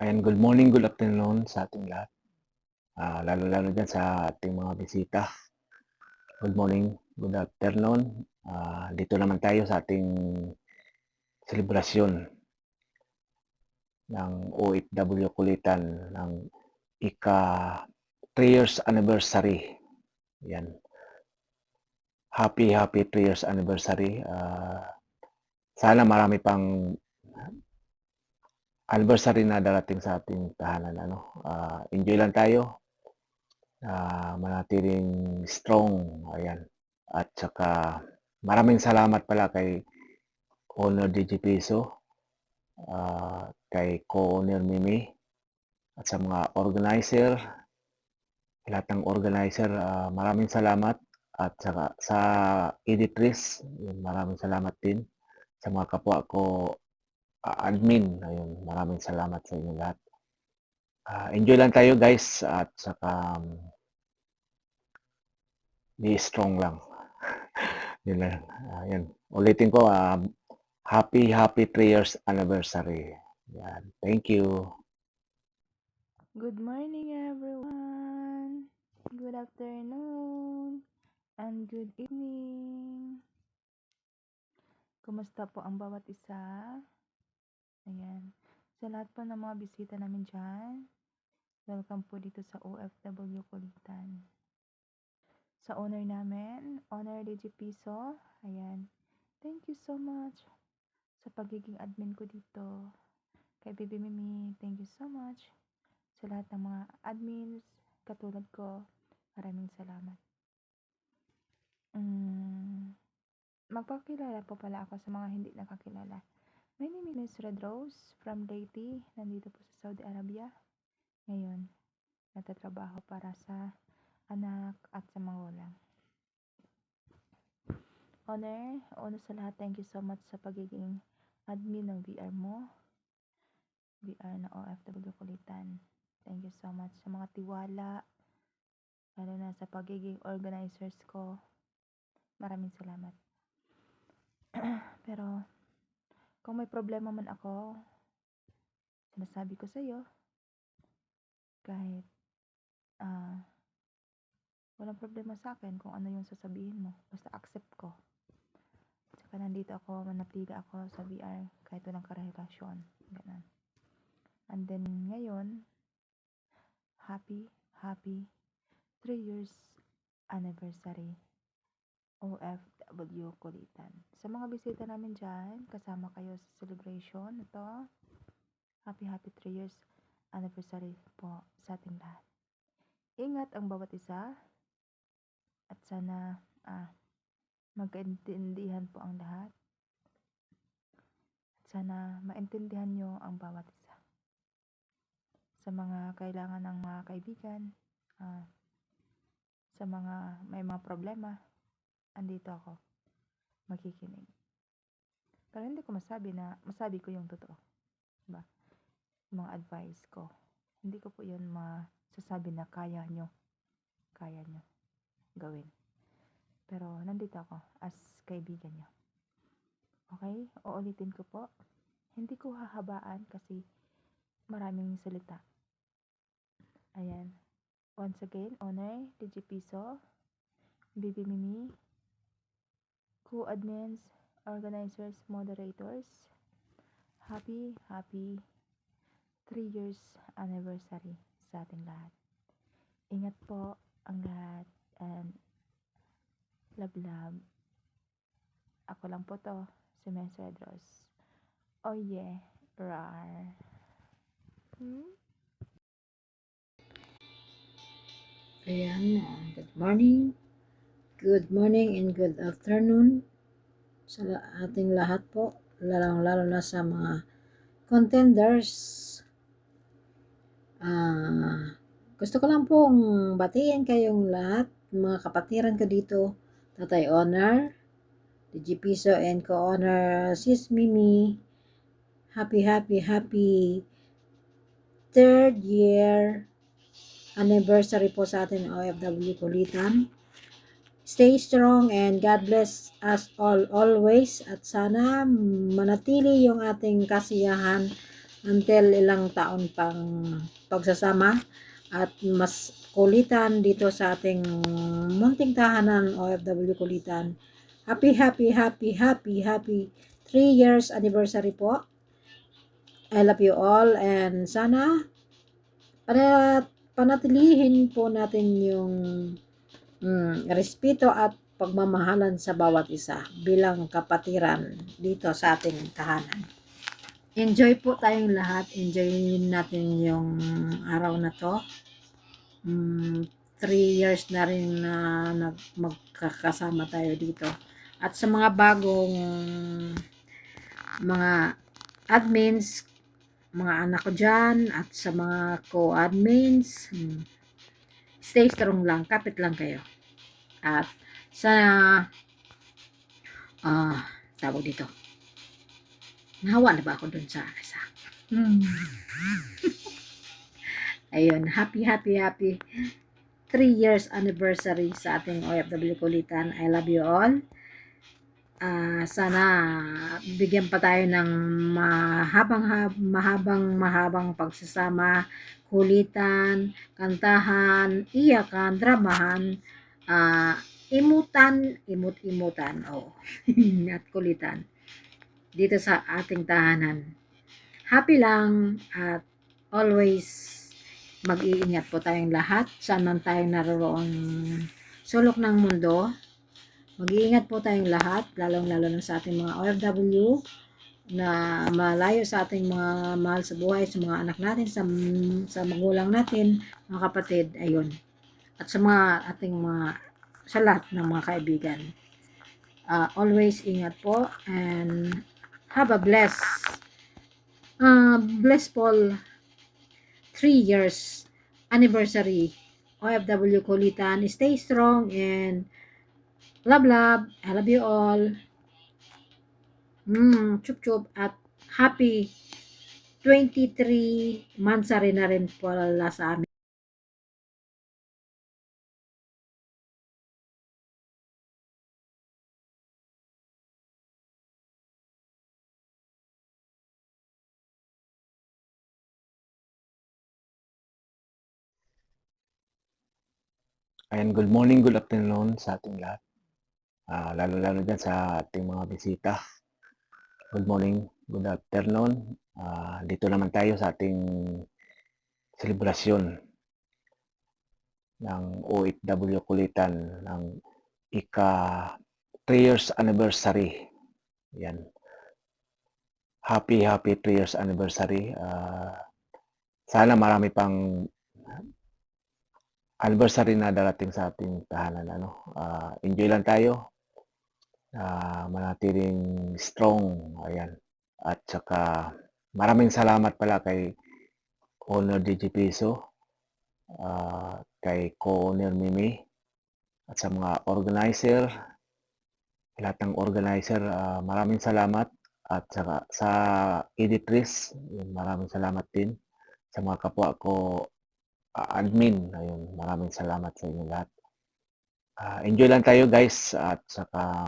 Ayan, good morning, good afternoon sa ating lahat. Lalo-lalo dyan sa ating mga bisita. Good morning, good afternoon. Dito naman tayo sa ating selebrasyon ng OFW Kulitan ng ika 3 years anniversary. Yan. Happy 3 years anniversary. Sana marami pang anniversary na darating sa ating tahanan. Enjoy lang tayo. Manatiling strong. Ayan. At saka maraming salamat pala kay Owner DJ Piso, kay Co-Owner Mimi, at sa mga organizer, lahat ng organizer, maraming salamat. At saka sa editress, maraming salamat din. Sa mga kapwa ko admin, ayun, maraming salamat sa inyo lahat. Enjoy lang tayo guys, at saka be strong lang. Yun lang. Yun. Ulitin ko, happy 3 years anniversary. Yan. Thank you. Good morning, everyone. Good afternoon. And good evening. Kumusta po ang bawat isa? Ayan. Sa lahat po ng mga bisita namin dyan, welcome po dito sa OFW Kulitan. Sa owner namin, Owner DJ Piso, ayan. Thank you so much sa pagiging admin ko dito. Kay Baby Mimi, thank you so much. Sa lahat ng mga admins, katulad ko, maraming salamat. Magpakilala po pala ako sa mga hindi nakakilala. My name is Red Rose from Leyte, nandito po sa Saudi Arabia. Ngayon, natatrabaho para sa anak at sa magulang. Una sa lahat, thank you so much sa pagiging admin ng VR mo. VR na OFW Kulitan. Thank you so much sa mga tiwala, lalo na sa pagiging organizers ko. Maraming salamat. Pero, kung may problema man ako, sinasabi ko sa'yo, kahit walang problema sa akin kung ano yung sasabihin mo. Basta accept ko. Saka nandito ako, manatili ako sa VR kahit walang karelasyon. Ganun. And then, ngayon, happy 3 years anniversary OFW Kulitan. Sa mga bisita namin dyan, kasama kayo sa celebration ito. Happy 3 years anniversary po sa ating lahat. Ingat ang bawat isa at sana magkaintindihan po ang lahat. At sana maintindihan nyo ang bawat isa. Sa mga kailangan ng mga kaibigan, sa mga may mga problema, andito ako, makikinig. Pero hindi ko masabi ko yung totoo. Diba? Yung mga advice ko. Hindi ko po yun masasabi na kaya nyo gawin. Pero nandito ako as kaibigan nyo. Okay? Uulitin ko po. Hindi ko hahabaan kasi maraming salita. Ayan. Once again, Owner, DJ Piso, Baby Mimi, co-admins, organizers, moderators, happy 3 years anniversary sa ating lahat. Ingat po ang lahat and love. Ako lang po to, si Miss Red Rose. Oh yeah, rar. Ayan, good morning and good afternoon sa ating lahat po, lalo na sa mga contenders. Gusto ko lang pong batiin kayong lahat, mga kapatiran ko dito, Tatay Honor, DJ Piso and Co-Honor Sis Mimi. Happy 3rd year anniversary po sa atin OFW Kulitan. Stay strong and God bless us all always, at sana manatili yung ating kasiyahan until ilang taon pang pagsasama at mas kulitan dito sa ating munting tahanan OFW Kulitan. Happy 3 years anniversary po. I love you all and sana panatilihin po natin yung respeto at pagmamahalan sa bawat isa bilang kapatiran dito sa ating tahanan. Enjoy po tayong lahat. Enjoy natin yung araw na to. 3 years na rin na magkakasama tayo dito. At sa mga bagong mga admins, mga anak ko dyan, at sa mga co-admins, stay strong lang, kapit lang kayo. At sa tawag dito, nahawa na ba ako dun sa isa? Ayun, happy 3 years anniversary sa ating OFW Kulitan. I love you all. Sana bigyan pa tayo ng mahabang pagsasama, kulitan, kantahan, iyakan, dramahan, imut-imutan, at kulitan dito sa ating tahanan. Happy lang at always mag-iingat po tayong lahat saan man tayo naroon sulok ng mundo. Mag-iingat po tayong lahat, lalong-lalo na sa ating mga OFW na malayo sa ating mga mahal sa buhay, sa mga anak natin, sa magulang natin, mga kapatid, ayun. At sa mga ating sa lahat ng mga kaibigan. Always ingat po and have a blissful 3 years anniversary OFW Kulitan. Stay strong and love. I love you all. Chup at happy 23 mansari na rin pala sa amin. Ayan, good morning, good afternoon sa ating lahat. Lalo-lalo dyan sa ating mga bisita. Good morning, good afternoon. Dito naman tayo sa ating selebrasyon ng OFW Kulitan ng ika 3 years anniversary. Yan. Happy 3 years anniversary. Sana marami pang anniversary na darating sa ating tahanan. Enjoy lang tayo. Manatiling strong. Ayan. At saka maraming salamat pala kay Owner DJ Piso, kay Co-Owner Mimi, at sa mga organizer, lahat ng organizer, maraming salamat. At saka sa editress, maraming salamat din. Sa mga kapwa ko admin, ayun, maraming salamat sa inyo lahat. Enjoy lang tayo guys at saka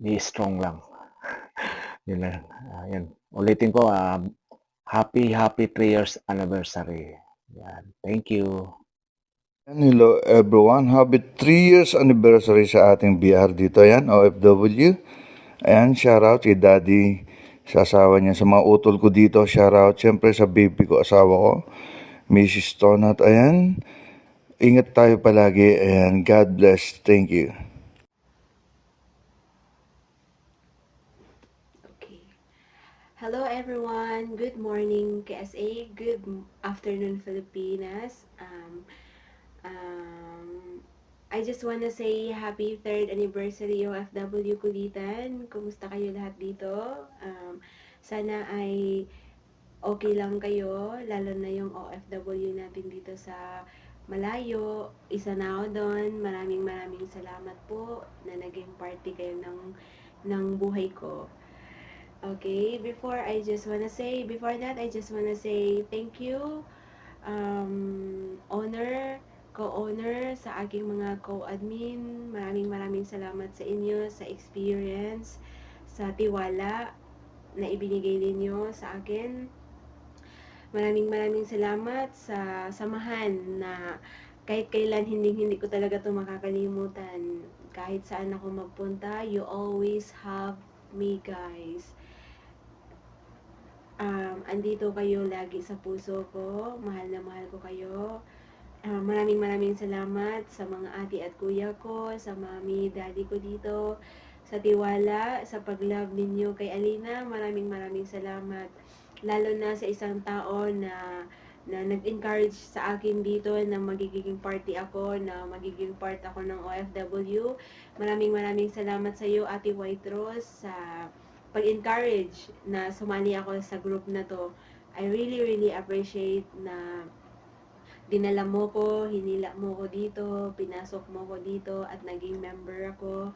be strong lang. Yun lang. Yan. Ulitin ko, happy 3 years anniversary. Yan. Thank you. Hello everyone, happy 3 years anniversary sa ating BR dito, yan, OFW. Ayan, shoutout kay Daddy sa asawa niya, sa mga utol ko dito, shoutout syempre sa baby ko, asawa ko, Mrs. Tonat. Ayan, ingat tayo palagi, ayan, God bless, thank you. Okay. Hello everyone. Good morning KSA. Good afternoon Filipinas. I just wanna say happy 3rd anniversary OFW Kulitan. Kumusta kayo lahat dito? Sana ay okay lang kayo, lalo na yung OFW natin dito sa malayo. Isa na ako doon. Maraming salamat po na naging party kayo ng buhay ko. Okay, before that, I just wanna say thank you, owner, co-owner, sa aking mga co-admin. Maraming salamat sa inyo, sa experience, sa tiwala, na ibinigay ninyo sa akin. Maraming salamat sa samahan na kahit kailan hindi ko talaga 'to makakalimutan. Kahit saan ako magpunta, you always have me, guys. Andito kayo lagi sa puso ko, mahal na mahal ko kayo. Maraming salamat sa mga ate at kuya ko, sa mami, daddy ko dito, sa tiwala, sa pag-love ninyo kay Alina. Maraming salamat. Lalo na sa isang tao na nag-encourage sa akin dito na magiging party ako, na magiging part ako ng OFW. Maraming salamat sa iyo, Ate White Rose, sa pag-encourage na sumali ako sa group na to. I really appreciate na dinala mo ko, hinila mo ko dito, pinasok mo ko dito, at naging member ako.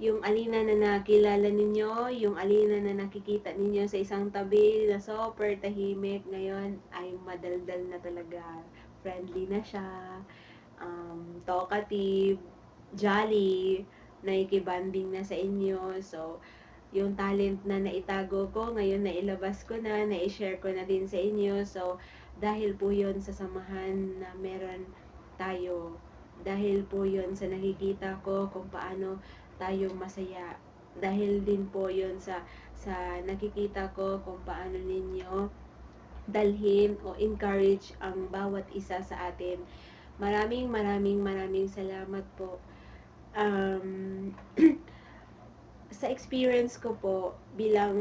Yung Alina na nakilala ninyo, yung Alina na nakikita ninyo sa isang tabi na super tahimik, ngayon ay madaldal na talaga. Friendly na siya, talkative, jolly, nakikibanding na sa inyo. So, yung talent na naitago ko, ngayon nailabas ko na, na-share ko na din sa inyo. So, dahil po yon sa samahan na meron tayo. Dahil po yon sa nakikita ko kung paano tayo masaya. Dahil din po yon sa nakikita ko kung paano ninyo dalhin o encourage ang bawat isa sa atin. Maraming salamat po. Sa experience ko po bilang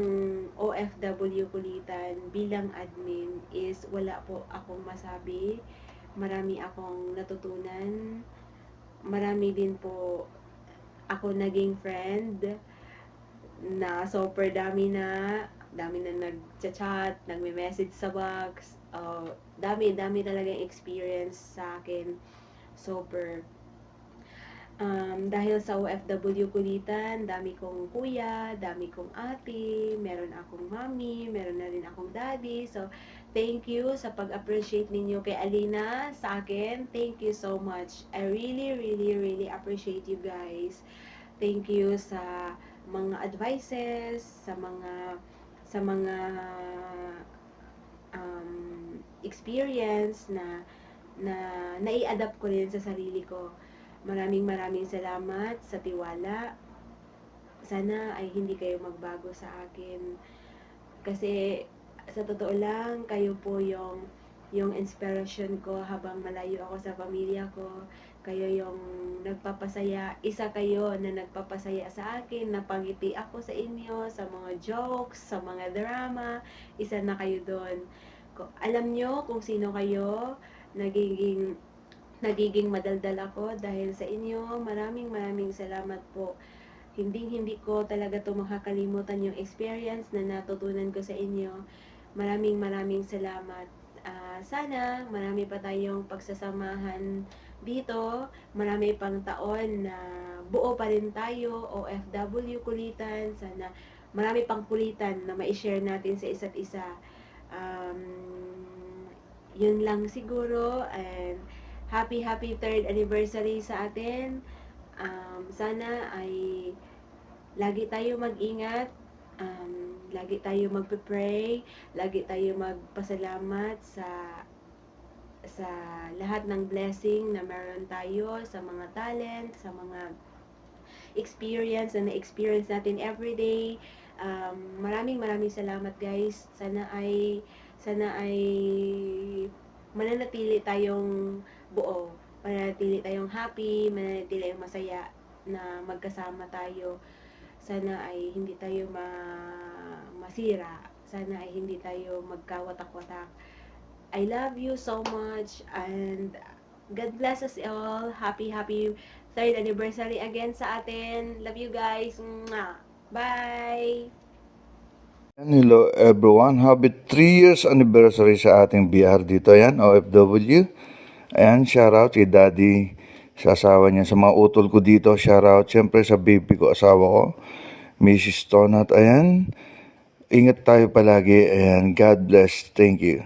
OFW Kulitan, bilang admin is wala po akong masabi. Marami akong natutunan. Marami din po ako naging friend na super dami na nag-chat, nagme-message sa box. Dami talagang experience sa akin. Super. Dahil sa OFW Kulitan, dami kong kuya, dami kong ate, meron akong mami, meron na rin akong daddy. So, thank you sa pag-appreciate ninyo kay Alina sa akin. Thank you so much. I really appreciate you guys. Thank you sa mga advices, sa mga experience na nai-adapt ko rin sa sarili ko. Maraming salamat sa tiwala. Sana ay hindi kayo magbago sa akin. Kasi sa totoo lang, kayo po yung inspiration ko habang malayo ako sa pamilya ko. Kayo yung nagpapasaya. Isa kayo na nagpapasaya sa akin. Napangiti ako sa inyo, sa mga jokes, sa mga drama. Isa na kayo doon. Alam nyo kung sino kayo. Nagiging madaldal ako dahil sa inyo. Maraming salamat po. Hindi ko talaga to makakalimutan yung experience na natutunan ko sa inyo. Maraming salamat. Sana marami pa tayong pagsasamahan dito. Marami pang taon na buo pa rin tayo, OFW Kulitan. Sana marami pang kulitan na ma-share natin sa isa't isa. Yun lang siguro, and happy 3rd anniversary sa atin. Sana ay lagi tayo mag-ingat, lagi tayo magpe-pray, lagi tayo magpasalamat sa lahat ng blessing na meron tayo, sa mga talent, sa mga experience na na-experience natin everyday. Maraming salamat guys. Sana ay mananatili tayong buo, mananatili tayong happy, mananatili tayong masaya na magkasama tayo. Sana ay hindi tayo masira. Sana ay hindi tayo magkawatak-watak. I love you so much, and God bless us all. Happy 3rd anniversary again sa atin. Love you guys. Mwah. Bye! Hello everyone, happy 3 years anniversary sa ating BR dito, yan, OFW. Ayan, shoutout kay Daddy sa asawa niya, sa mga utol ko dito, shoutout syempre sa baby ko, asawa ko, Mrs. Tonat. Ayan, ingat tayo palagi, ayan, God bless, thank you.